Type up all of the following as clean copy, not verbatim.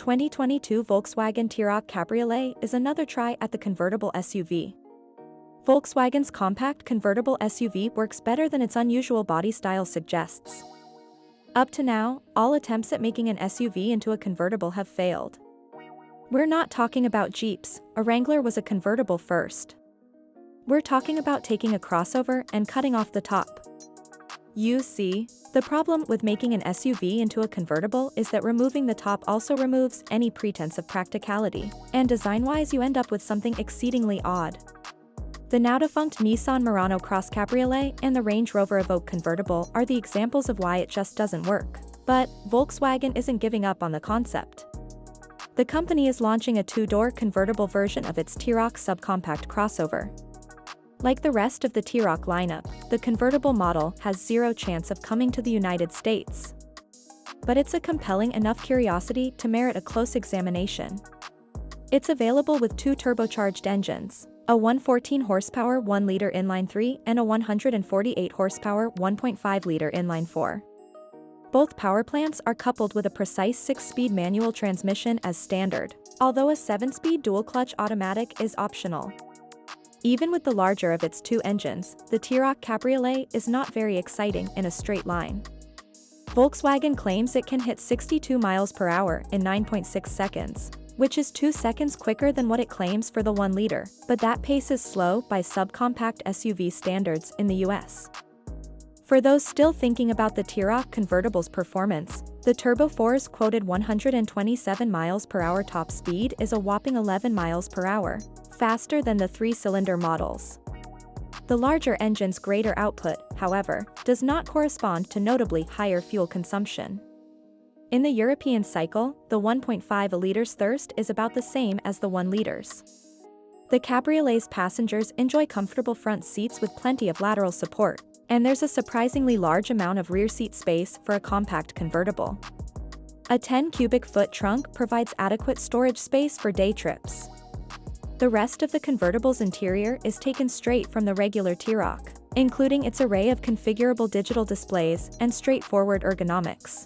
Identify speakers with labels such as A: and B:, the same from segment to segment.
A: 2022 Volkswagen T-Roc Cabriolet is another try at the convertible SUV. Volkswagen's compact convertible SUV works better than its unusual body style suggests. Up to now, all attempts at making an SUV into a convertible have failed. We're not talking about Jeeps, a Wrangler was a convertible first. We're talking about taking a crossover and cutting off the top. You see, the problem with making an SUV into a convertible is that removing the top also removes any pretense of practicality, and design-wise you end up with something exceedingly odd. The now-defunct Nissan Murano Cross Cabriolet and the Range Rover Evoque convertible are the examples of why it just doesn't work, but Volkswagen isn't giving up on the concept. The company is launching a two-door convertible version of its T-Roc subcompact crossover. Like the rest of the T-Roc lineup, the convertible model has zero chance of coming to the United States. But it's a compelling enough curiosity to merit a close examination. It's available with two turbocharged engines, a 114 horsepower 1-liter inline-3 and a 148 horsepower 1.5-liter inline-4. Both power plants are coupled with a precise 6-speed manual transmission as standard, although a 7-speed dual-clutch automatic is optional. Even with the larger of its two engines, the T-Roc Cabriolet is not very exciting in a straight line. Volkswagen claims it can hit 62 miles per hour in 9.6 seconds, which is 2 seconds quicker than what it claims for the 1-liter, but that pace is slow by subcompact SUV standards in the US. For those still thinking about the T-Roc convertible's performance, the Turbo 4's quoted 127 miles per hour top speed is a whopping 11 miles per hour, faster than the 3-cylinder models. The larger engine's greater output, however, does not correspond to notably higher fuel consumption. In the European cycle, the 1.5 liters thirst is about the same as the 1 liters. The Cabriolet's passengers enjoy comfortable front seats with plenty of lateral support, and there's a surprisingly large amount of rear seat space for a compact convertible. A 10 cubic foot trunk provides adequate storage space for day trips. The rest of the convertible's interior is taken straight from the regular T-Roc, including its array of configurable digital displays and straightforward ergonomics.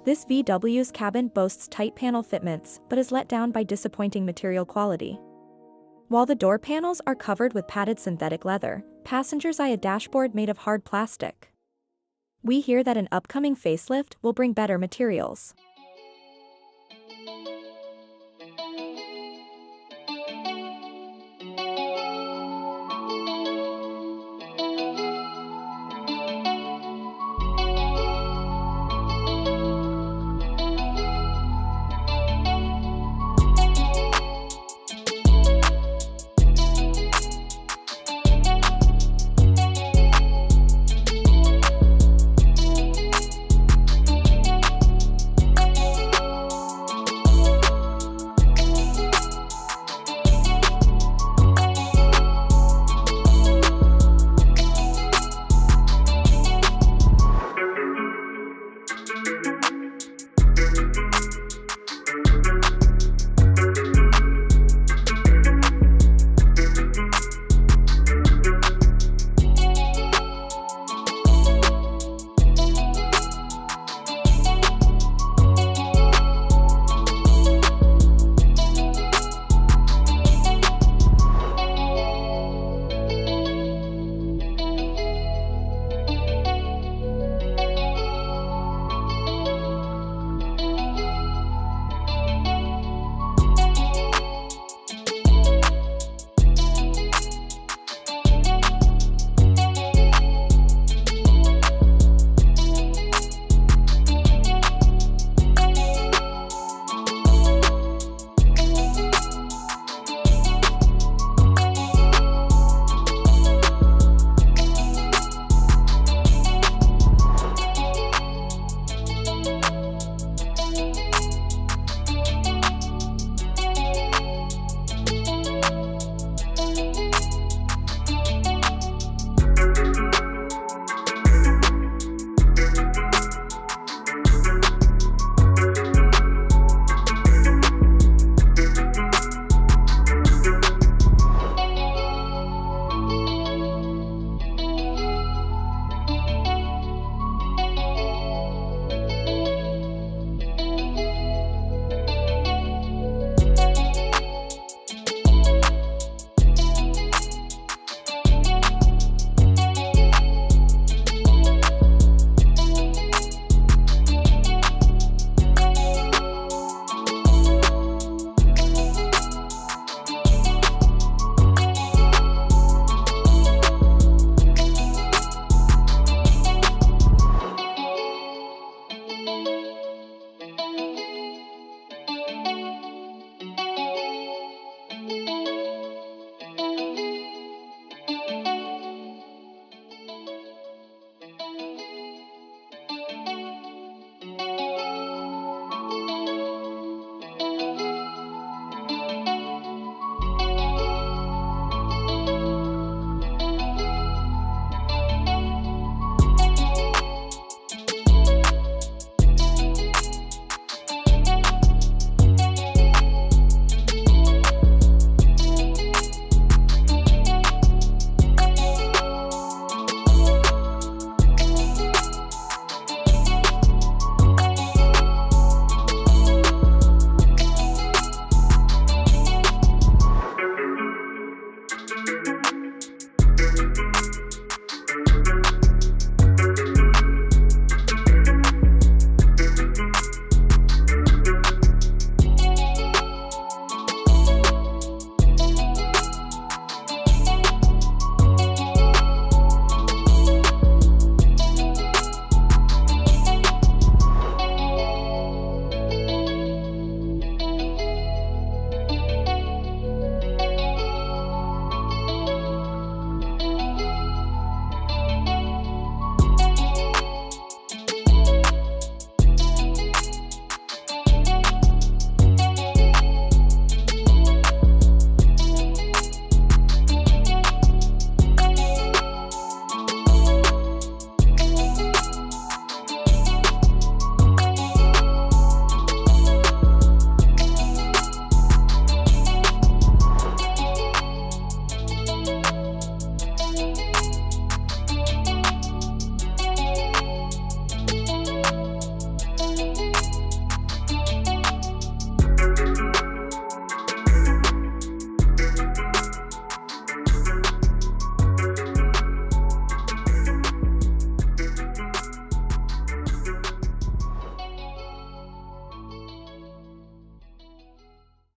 A: This VW's cabin boasts tight panel fitments but is let down by disappointing material quality. While the door panels are covered with padded synthetic leather, passengers eye a dashboard made of hard plastic. We hear that an upcoming facelift will bring better materials.